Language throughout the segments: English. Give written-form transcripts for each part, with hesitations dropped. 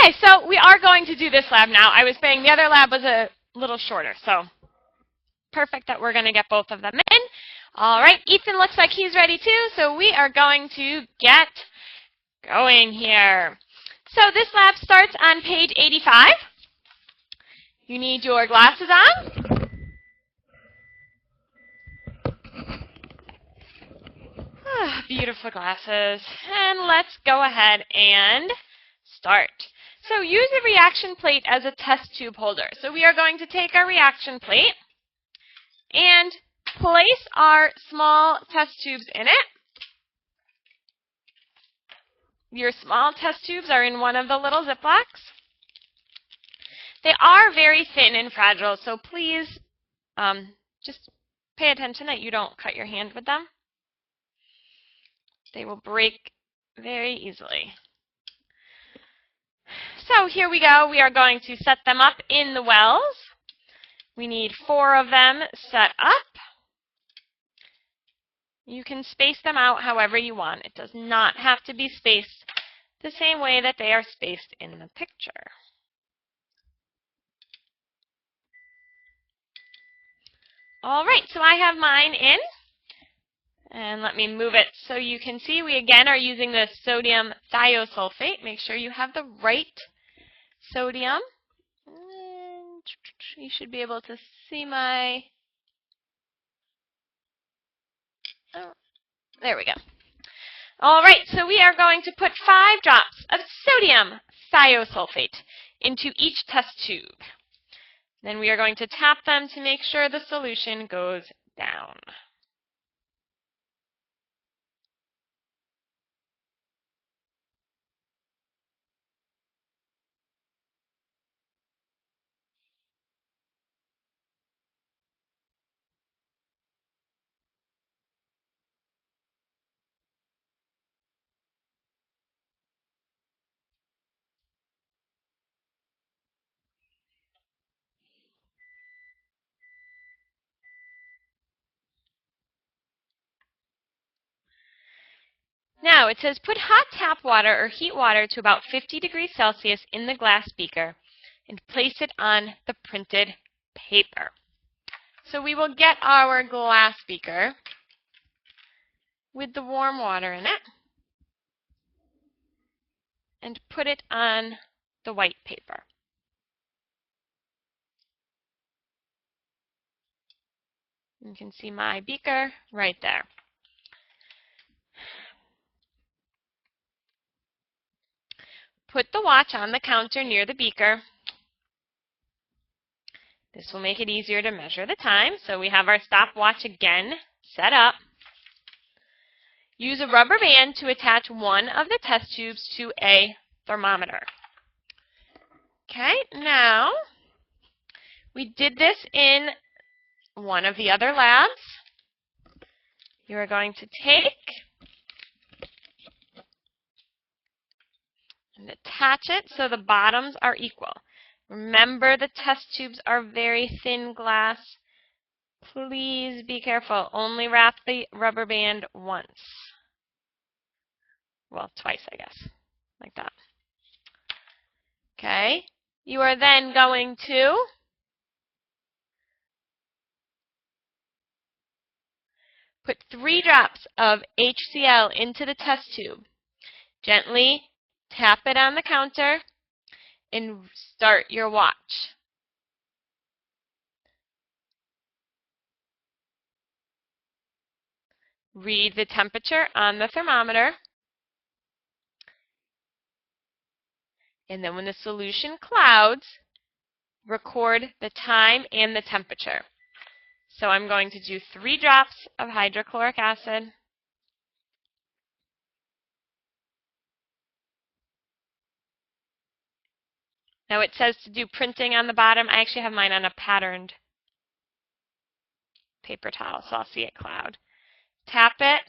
Okay, so we are going to do this lab now. I was saying the other lab was a little shorter, so perfect that we're going to get both of them in. All right, Ethan looks like he's ready too, so we are going to get going here. So this lab starts on page 85. You need your glasses on. Beautiful glasses. And let's go ahead and start. So use a reaction plate as a test tube holder. So we are going to take our reaction plate and place our small test tubes in it. Your small test tubes are in one of the little Ziplocs. They are very thin and fragile, so please just pay attention that you don't cut your hand with them. They will break very easily. So here we go. We are going to set them up in the wells. We need 4 of them set up. You can space them out however you want. It does not have to be spaced the same way that they are spaced in the picture. All right, so I have mine in. And let me move it so you can see. We again are using the sodium thiosulfate. Make sure you have the right sodium. And you should be able to see my... Oh, there we go. All right, so we are going to put 5 drops of sodium thiosulfate into each test tube. Then we are going to tap them to make sure the solution goes down. Now, it says put hot tap water or heat water to about 50 degrees Celsius in the glass beaker and place it on the printed paper. So we will get our glass beaker with the warm water in it and put it on the white paper. You can see my beaker right there. Put the watch on the counter near the beaker. This will make it easier to measure the time. So we have our stopwatch again set up. Use a rubber band to attach one of the test tubes to a thermometer. Okay, now we did this in one of the other labs. You are going to take and attach it so the bottoms are equal. Remember, the test tubes are very thin glass. Please be careful. Only wrap the rubber band once. Well, twice, I guess. Like that. Okay. You are then going to put 3 drops of HCl into the test tube. Gently tap it on the counter and start your watch. Read the temperature on the thermometer. And then when the solution clouds, record the time and the temperature. So I'm going to do 3 drops of hydrochloric acid. Now it says to do printing on the bottom. I actually have mine on a patterned paper towel, so I'll see it cloud. Tap it,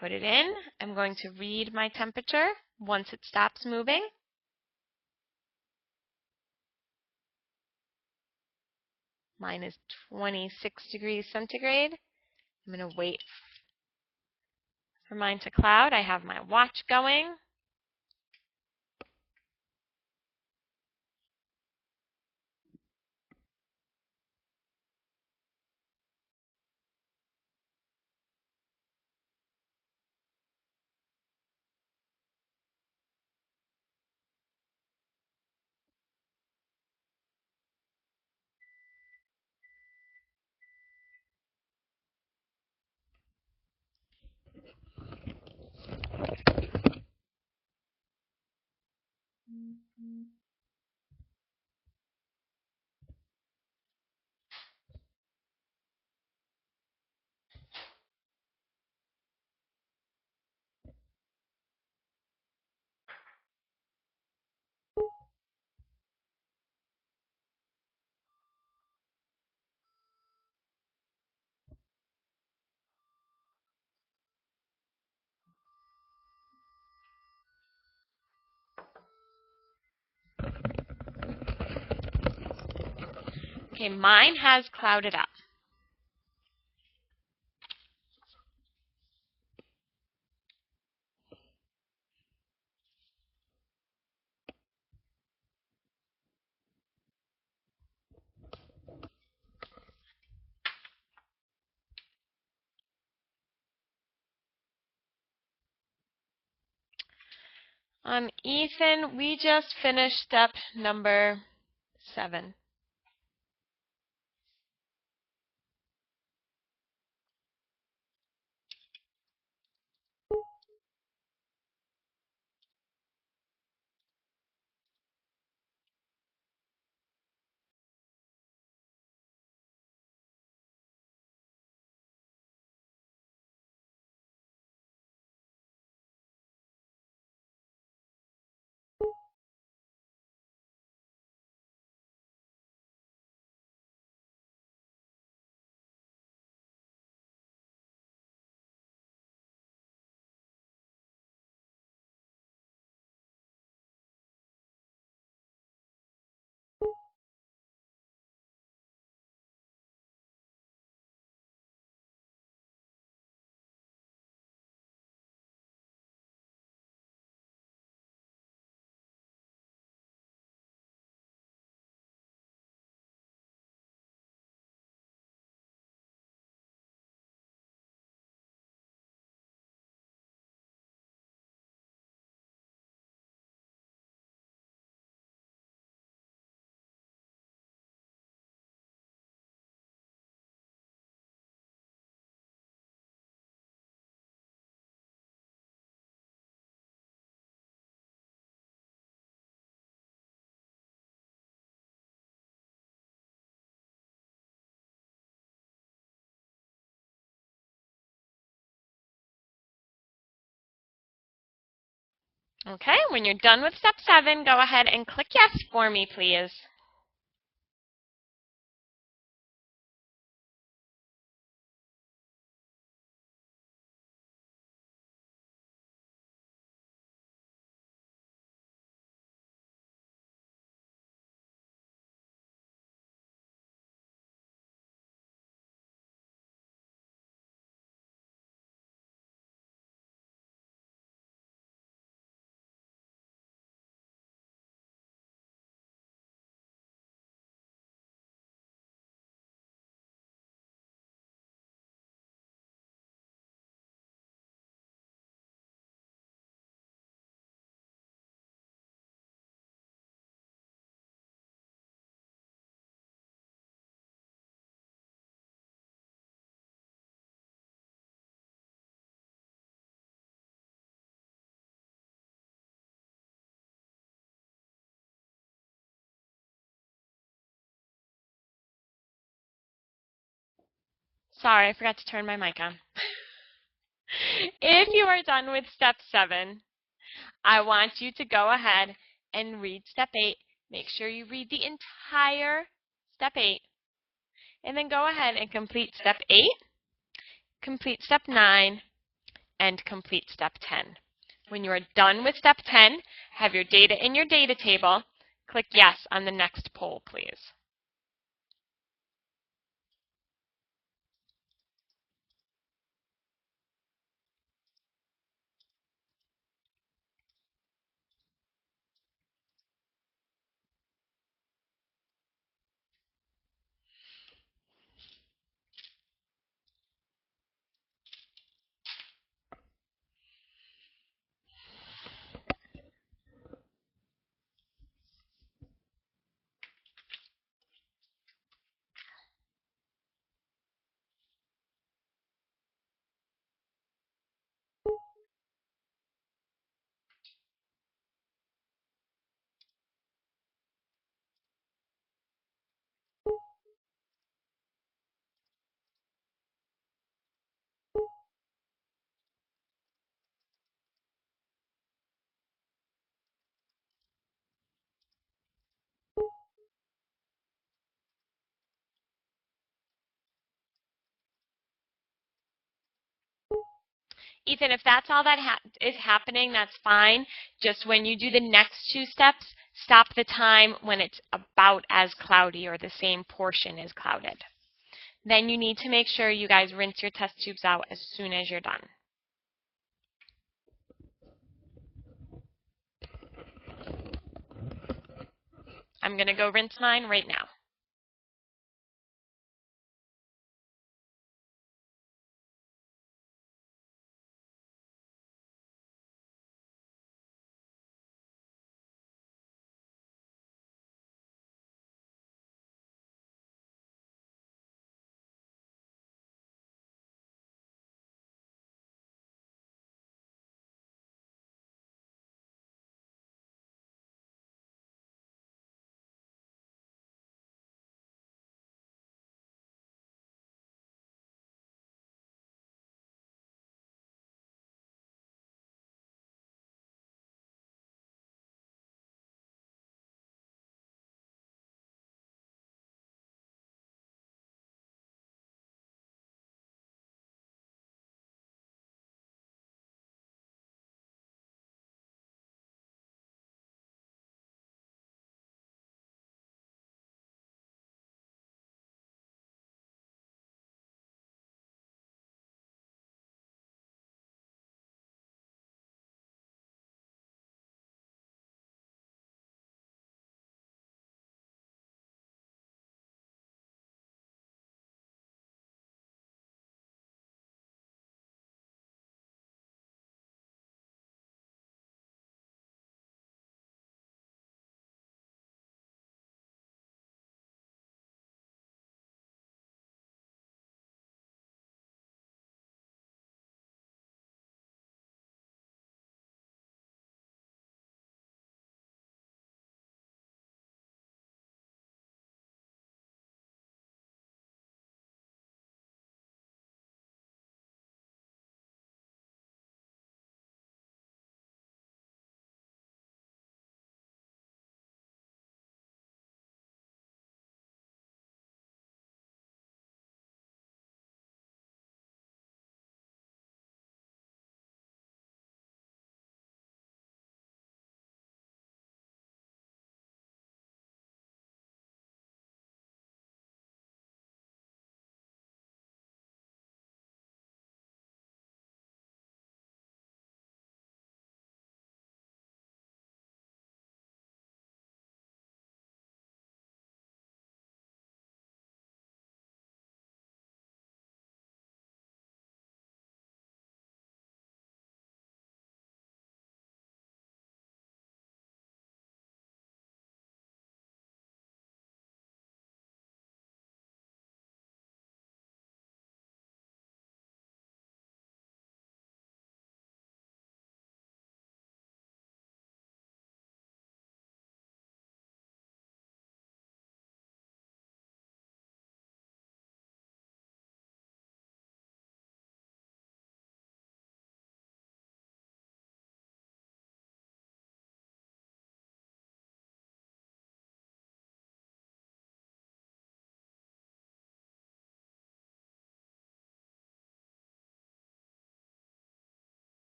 put it in. I'm going to read my temperature once it stops moving. Mine is 26 degrees centigrade. I'm going to wait for mine to cloud. I have my watch going. Okay, mine has clouded up. Ethan, we just finished step number 7. Okay, when you're done with step 7, go ahead and click yes for me, please. Sorry, I forgot to turn my mic on. If you are done with step 7, I want you to go ahead and read step 8. Make sure you read the entire step 8. And then go ahead and complete step 8, complete step 9, and complete step 10. When you are done with step 10, have your data in your data table. Click yes on the next poll, please. Ethan, if that's all that is happening, that's fine. Just when you do the next 2 steps, stop the time when it's about as cloudy or the same portion is clouded. Then you need to make sure you guys rinse your test tubes out as soon as you're done. I'm going to go rinse mine right now.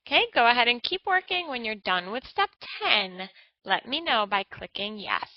Okay, go ahead and keep working. When you're done with step 10, let me know by clicking yes.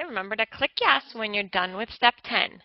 Okay, remember to click yes when you're done with step 10.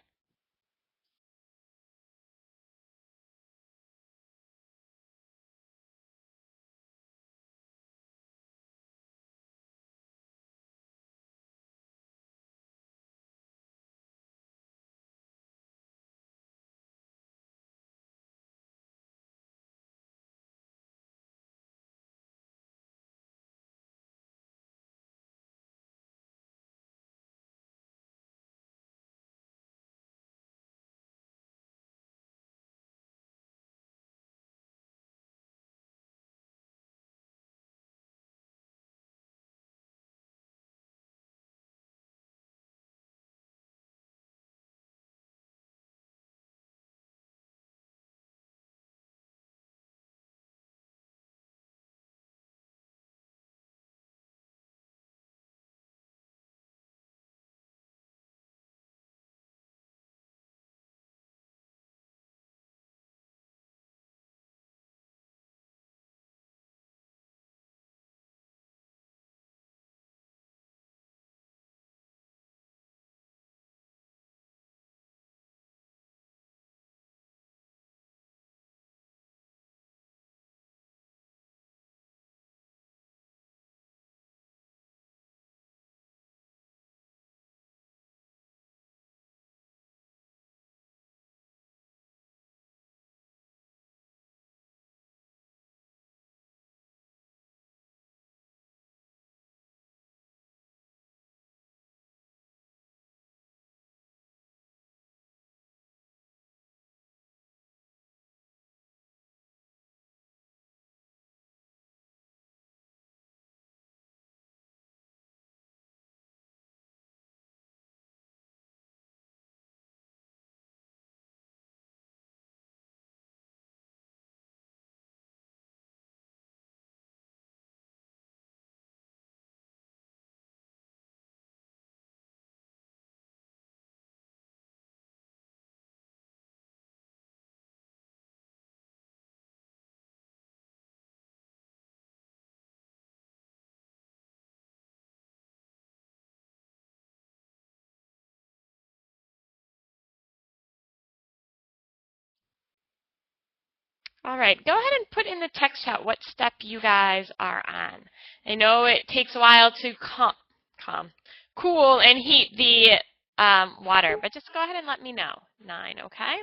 All right, go ahead and put in the text chat what step you guys are on. I know it takes a while to cool and heat the water, but just go ahead and let me know. 9, okay?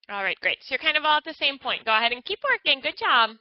All right, great. So you're kind of all at the same point. Go ahead and keep working. Good job.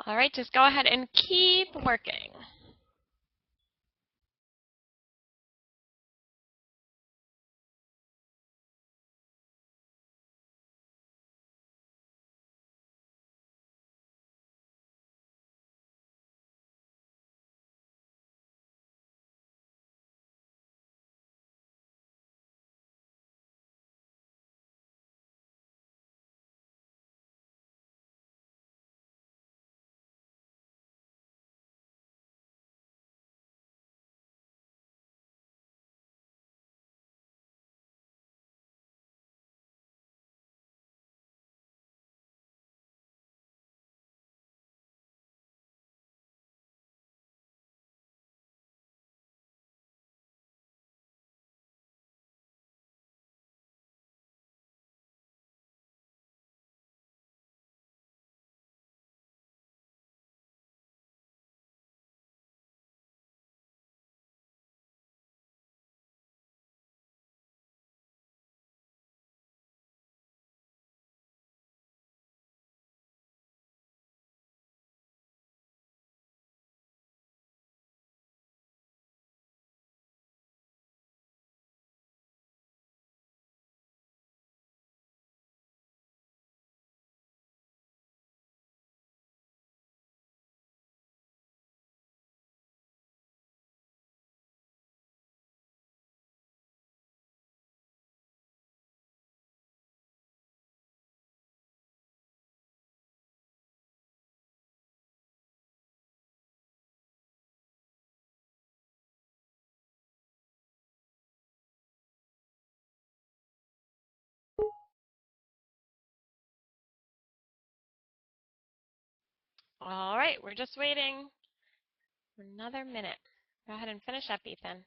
All right, just go ahead and keep working. All right, we're just waiting for another minute. Go ahead and finish up, Ethan.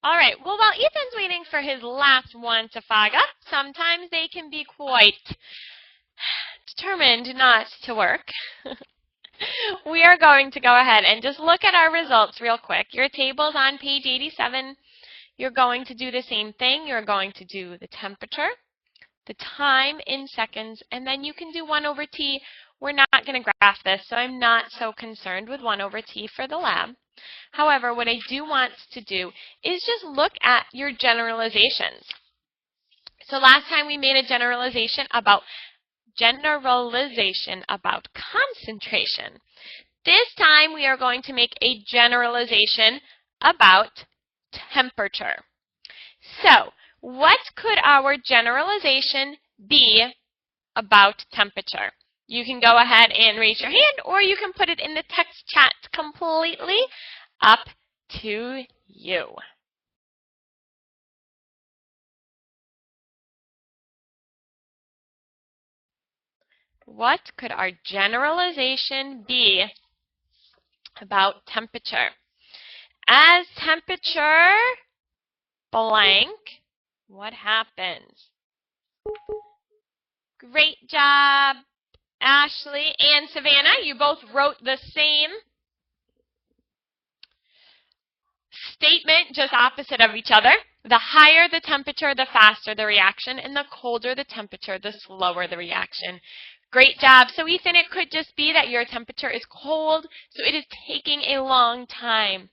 All right, well, while Ethan's waiting for his last one to fog up, sometimes they can be quite determined not to work. We are going to go ahead and just look at our results real quick. Your table's on page 87. You're going to do the same thing. You're going to do the temperature, the time in seconds, and then you can do 1 over t. We're not going to graph this, so I'm not so concerned with 1 over t for the lab. However, what I do want to do is just look at your generalizations. So last time we made a generalization about concentration. This time we are going to make a generalization about temperature. So, what could our generalization be about temperature? You can go ahead and raise your hand, or you can put it in the text chat completely. Up to you. What could our generalization be about temperature? As temperature blank, what happens? Great job, Ashley and Savannah. You both wrote the same statement, just opposite of each other. The higher the temperature, the faster the reaction, and the colder the temperature, the slower the reaction. Great job. So Ethan, it could just be that your temperature is cold, so it is taking a long time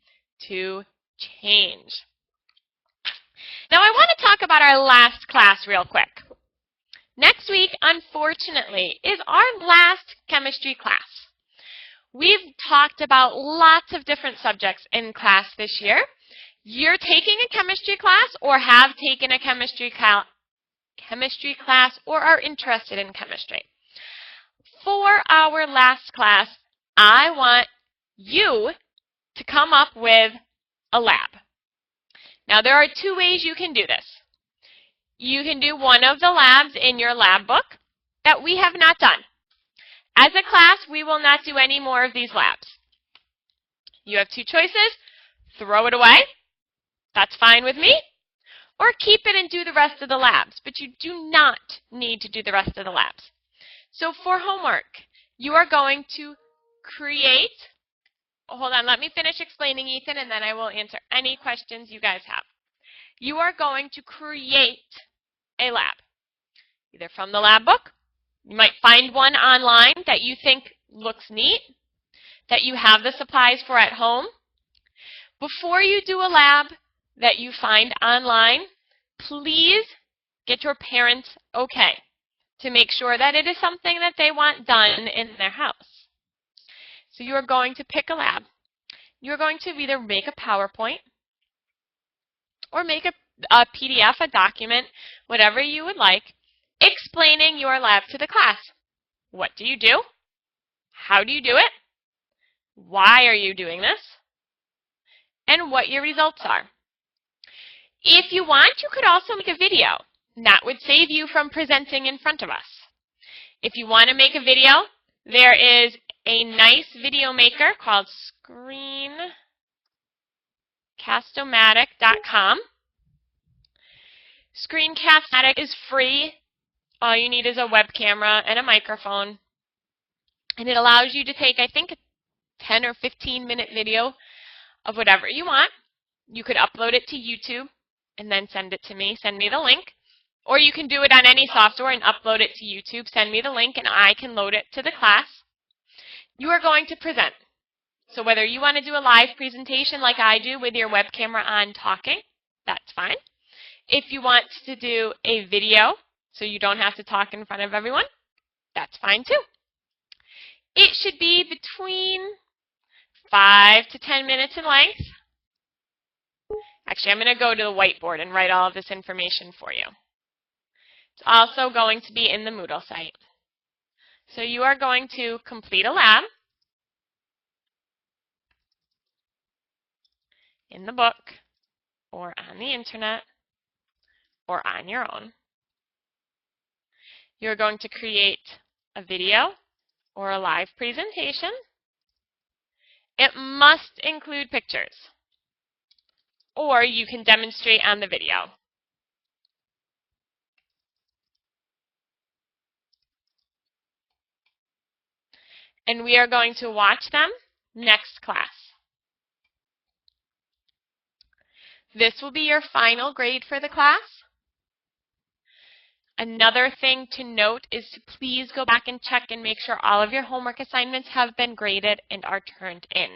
to change. Now I want to talk about our last class real quick. Next week, unfortunately, is our last chemistry class. We've talked about lots of different subjects in class this year. You're taking a chemistry class or have taken a chemistry class or are interested in chemistry. For our last class, I want you to come up with a lab. Now, there are 2 ways you can do this. You can do one of the labs in your lab book that we have not done. As a class, we will not do any more of these labs. You have 2 choices. Throw it away. That's fine with me. Or keep it and do the rest of the labs. But you do not need to do the rest of the labs. So for homework, you are going to create, hold on, let me finish explaining, Ethan, and then I will answer any questions you guys have. You are going to create a lab, either from the lab book. You might find one online that you think looks neat, that you have the supplies for at home. Before you do a lab that you find online, please get your parents okay to make sure that it is something that they want done in their house. So you are going to pick a lab. You are going to either make a PowerPoint or make a PDF, a document, whatever you would like, explaining your lab to the class. What do you do? How do you do it? Why are you doing this? And what your results are. If you want, you could also make a video. That would save you from presenting in front of us. If you want to make a video, there is a nice video maker called screencast-o-matic.com. Screencast-o-matic is free. All you need is a web camera and a microphone. And it allows you to take, I think, a 10 or 15-minute video of whatever you want. You could upload it to YouTube and then send it to me. Send me the link. Or you can do it on any software and upload it to YouTube. Send me the link and I can load it to the class. You are going to present. So whether you want to do a live presentation like I do with your web camera on talking, that's fine. If you want to do a video so you don't have to talk in front of everyone, that's fine too. It should be between 5 to 10 minutes in length. Actually, I'm going to go to the whiteboard and write all of this information for you. It's also going to be in the Moodle site. So you are going to complete a lab in the book or on the internet or on your own. You're going to create a video or a live presentation. It must include pictures, or you can demonstrate on the video. And we are going to watch them next class. This will be your final grade for the class. Another thing to note is to please go back and check and make sure all of your homework assignments have been graded and are turned in.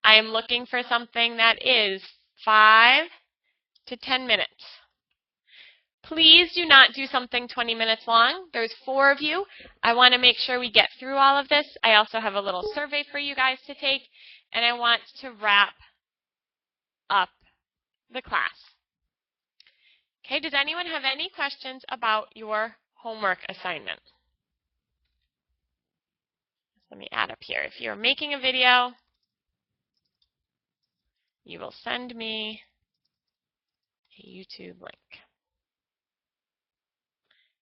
I am looking for something that is 5 to 10 minutes. Please do not do something 20 minutes long. There's 4 of you. I want to make sure we get through all of this. I also have a little survey for you guys to take, and I want to wrap up the class. Okay, does anyone have any questions about your homework assignment? Let me add up here. If you're making a video, you will send me a YouTube link.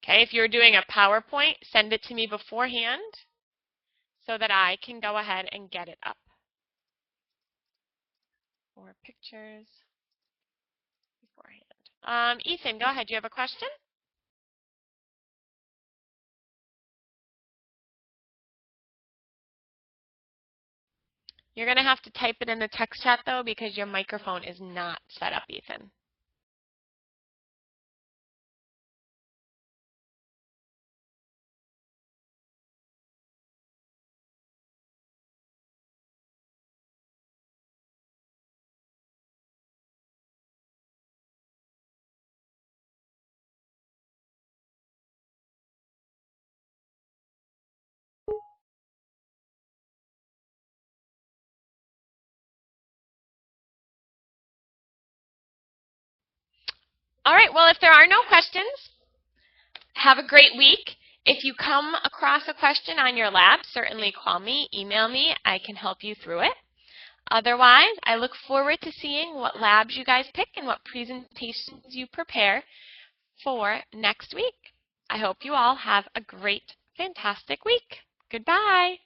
Okay, if you're doing a PowerPoint, send it to me beforehand so that I can go ahead and get it up. Or pictures beforehand. Ethan, go ahead. Do you have a question? You're going to have to type it in the text chat, though, because your microphone is not set up, Ethan. All right, well, if there are no questions, have a great week. If you come across a question on your lab, certainly call me, email me. I can help you through it. Otherwise, I look forward to seeing what labs you guys pick and what presentations you prepare for next week. I hope you all have a great, fantastic week. Goodbye.